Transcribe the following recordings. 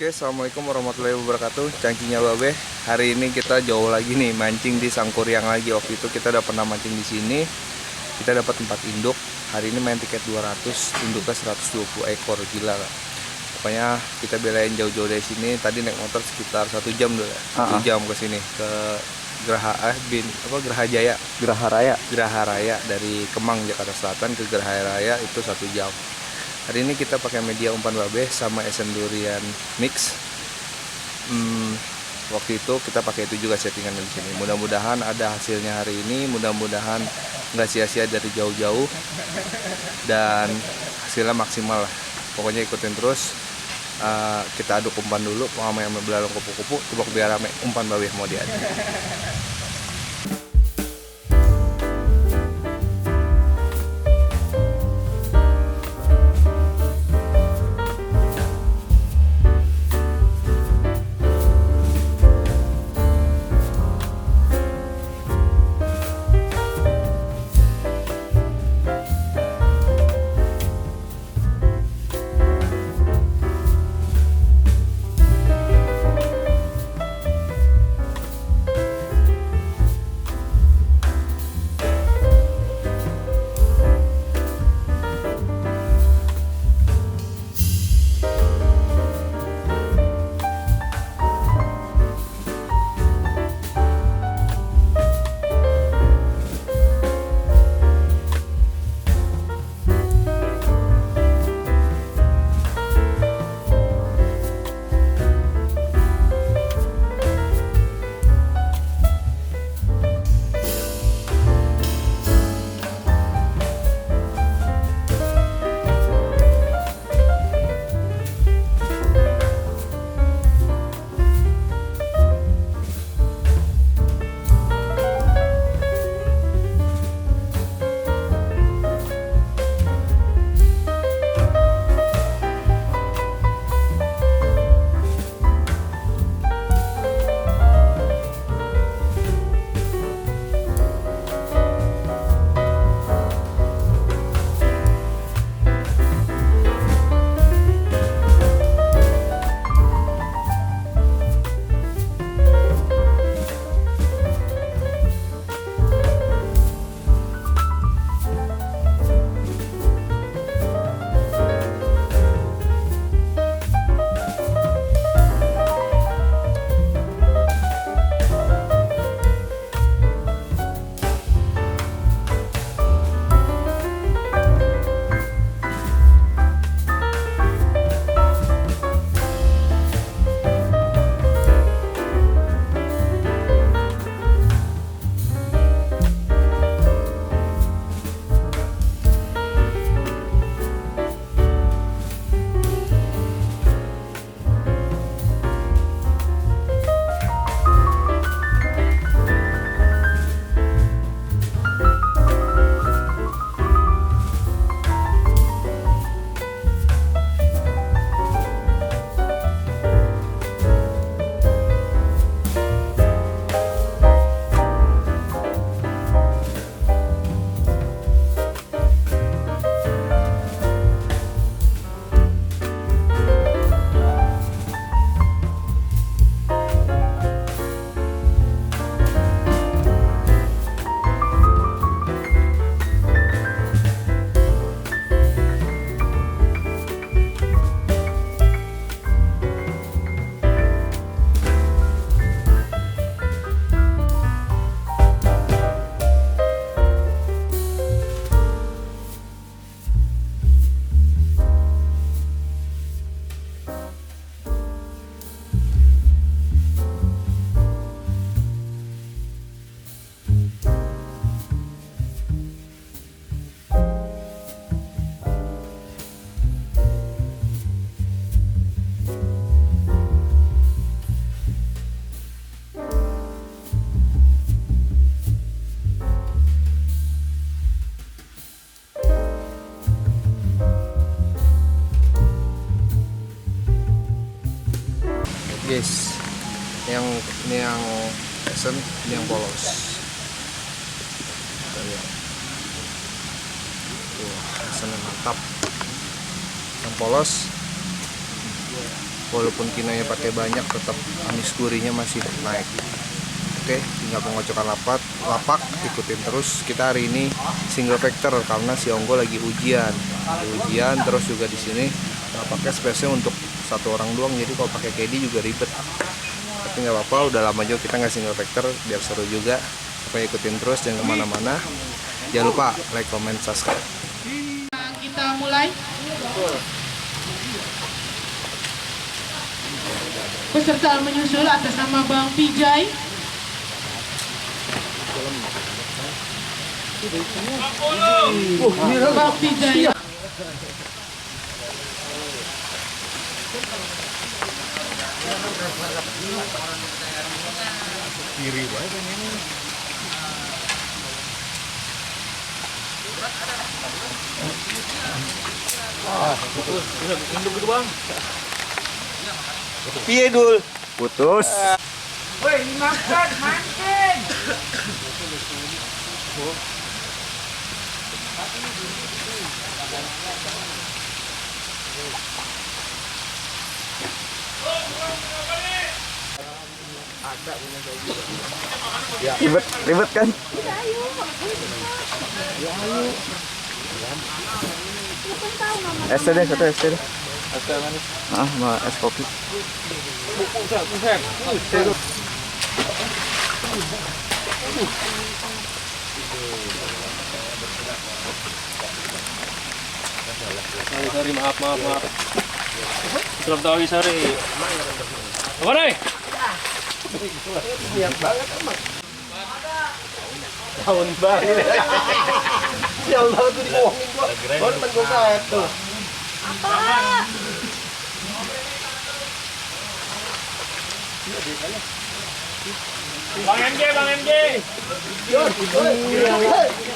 Oke, assalamualaikum warahmatullahi wabarakatuh. Cangkingnya Babe. Hari ini kita jauh lagi nih mancing di Sangkuriang lagi. Waktu itu kita udah pernah mancing di sini. Kita dapat 4 induk. Hari ini main tiket 200, induknya 120 ekor. Gila lah. Pokoknya kita belain jauh-jauh dari sini. Tadi naik motor sekitar 1 jam dulu ya. 1 jam ke sini ke Geraha Jaya. Geraha Raya dari Kemang Jakarta Selatan ke Geraha Raya itu 1 jam. Hari ini kita pakai media umpan Babe sama Esen Durian mix. Waktu itu kita pakai itu juga settingan di sini. Mudah-mudahan ada hasilnya hari ini. Mudah-mudahan nggak sia-sia dari jauh-jauh dan hasilnya maksimal lah. Pokoknya ikutin terus. Kita aduk umpan dulu. Sama yang belalong kupu-kupu. Coba biar rame umpan Babe mau diaduk. Guys, ini yang Esen, ini yang polos. Kita lihat. Wah, Esen yang mantap. Yang polos walaupun kinonya pakai banyak tetap amis gurihnya masih naik. Oke, tinggal pengocokan lapak, ikutin terus. Kita hari ini single factor karena si Onggo lagi ujian, terus juga di sini pakai space-nya untuk satu orang doang, jadi kalau pakai caddy juga ribet. Tapi nggak apa-apa, udah lama juga kita nggak single factor, biar seru juga. Pokoknya ikutin terus, jangan kemana-mana. Jangan lupa like, comment, subscribe. Kita mulai. Peserta menyusul atas nama Bang Pijay. Bang Pijay. Kiri banget ini. Piye dul? Putus. Woi, dimakan, mancing. Ribet kan? Es teh deh, satu es teh deh. Es teh manis. Sama es kopi. Sorry, maaf. Belum tahu sorry. Apa nih? Niat banget emang. Tahun baru. Sial banget tuh dibohongin gua. Baru depan gua kayak tuh. Bang MJ.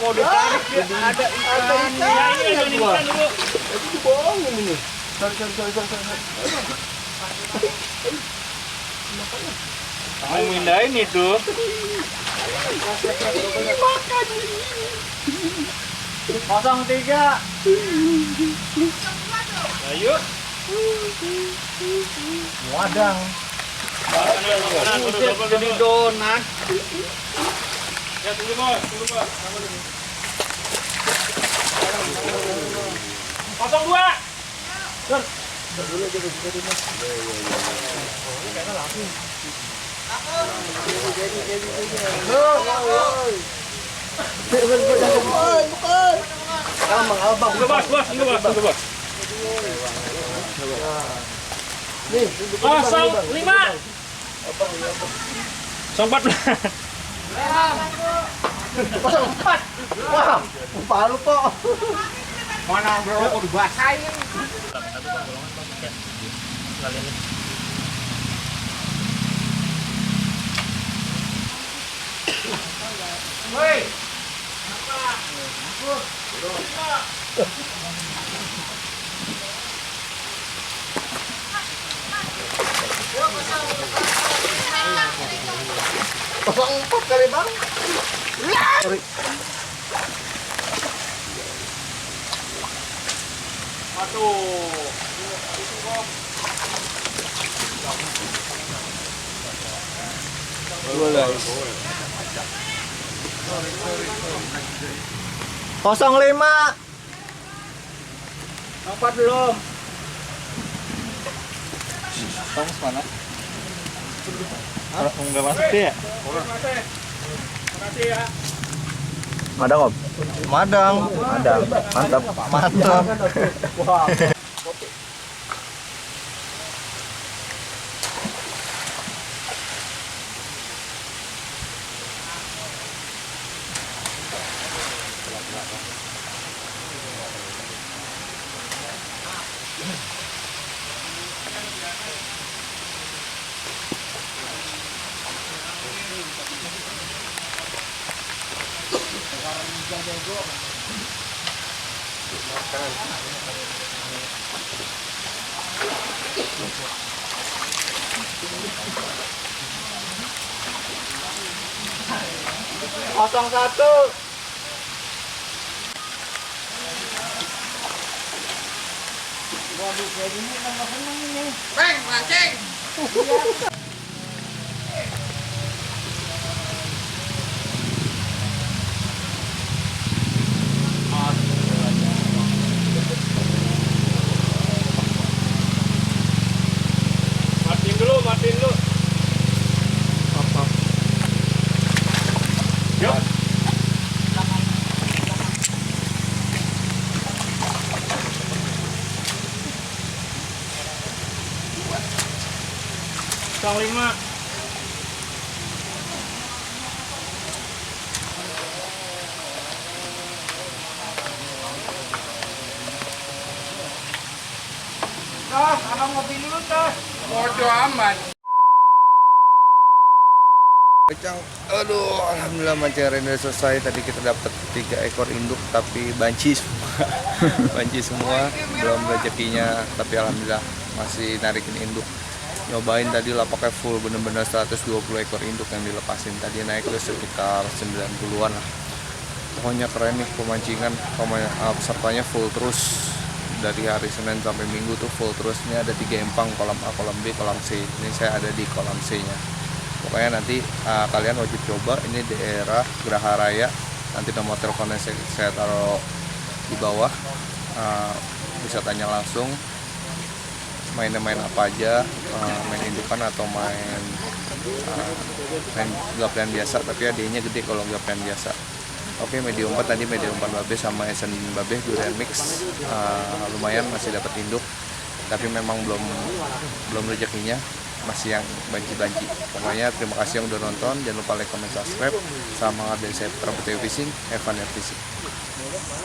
Mau ditarik ya, ada ikan. Ya ini ikan dulu. Itu dibohongin ini. Sorry. Kamu mindahin itu. Makan. 03. Ayo. Wadang. Jadi donat. Ya tunggu bos. 02. Tunggu bos. 05. 04. Wah, palu kok. Mana bro, kok dibasahin. Woi. Kosong 4 kali bang. Sorry. Kosong 5. 04 belum. Tong mana? Enggak masuk ya? Makasih ya. Madang om. Madang. Mantap. Kosong 1. Matiin dulu, matiin dulu. Yuk. Sang 5. Tas, abang ngopi dulu, Tas. Bodo amat. Kecang, aduh, alhamdulillah mancing hari ini udah selesai. Tadi kita dapat 3 ekor induk, tapi banci semua, banci semua, belum rezekinya. Tapi alhamdulillah masih narikin induk. Nyobain tadi lapaknya full, bener-bener 120 ekor induk yang dilepasin. Tadi naik ke sekitar 90-an lah. Pokoknya keren nih pemancingan, pesertanya full terus. Dari hari Senin sampai Minggu tuh full terus. Ini ada 3 empang, kolam A, kolam B, kolam C. Ini saya ada di kolam C nya. Pokoknya nanti kalian wajib coba. Ini daerah Geraha Raya. Nanti nomor teleponnya saya taruh di bawah. Bisa tanya langsung mainnya main apa aja, main indukan atau main gaplian biasa. Tapi adanya gede kalau gaplian biasa. Oke, medium 4 tadi, medium 4 babe sama Asian babe durian mix. Lumayan masih dapat induk, tapi memang belum rezekinya, masih yang banci-banci. Pokoknya terima kasih yang udah nonton, jangan lupa like, comment, subscribe. Sama dari saya Putra Fishing, Evan Fishing.